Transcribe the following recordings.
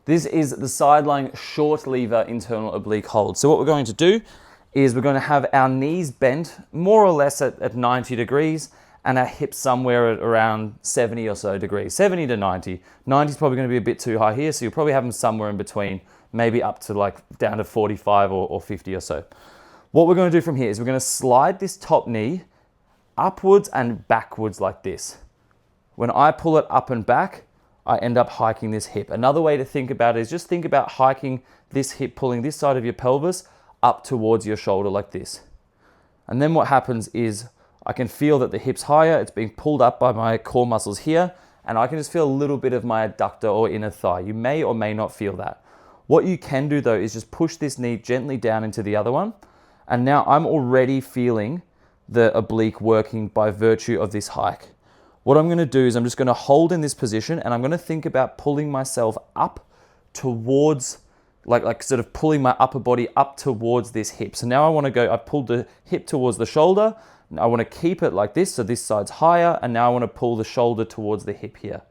This is the Sidelying short lever internal oblique hold. So what we're going to do is we're going to have our knees bent more or less at 90 degrees and our hips somewhere at around 70 or so degrees, 70 to 90. 90 is probably going to be a bit too high here, so you'll probably have them somewhere in between, maybe up to like down to 45 or 50 or so. What we're going to do from here is we're going to slide this top knee upwards and backwards like this. When I pull it up and back, I end up hiking this hip. Another way to think about it is just think about hiking this hip, pulling this side of your pelvis up towards your shoulder like this. And then what happens is I can feel that the hip's higher, it's being pulled up by my core muscles here, and I can just feel a little bit of my adductor or inner thigh. You may or may not feel that. What you can do though is just push this knee gently down into the other one, and now I'm already feeling the oblique working by virtue of this hike. What I'm gonna do is I'm just gonna hold in this position and I'm gonna think about pulling myself up towards, like sort of pulling my upper body up towards this hip. So now I wanna go, I pulled the hip towards the shoulder, I wanna keep it like this, so this side's higher, and now I wanna pull the shoulder towards the hip here.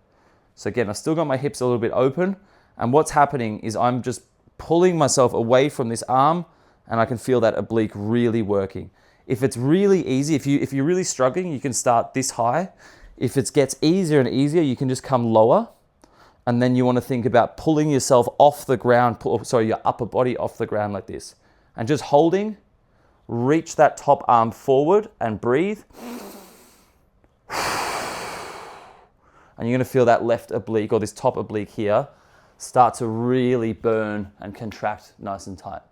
So again, I've still got my hips a little bit open, and what's happening is I'm just pulling myself away from this arm, and I can feel that oblique really working. If it's really easy, if you're really struggling, you can start this high. If it gets easier and easier, you can just come lower, and then you want to think about pulling yourself off the ground, your upper body off the ground like this. And just holding, reach that top arm forward and breathe. And you're going to feel that left oblique or this top oblique here start to really burn and contract nice and tight.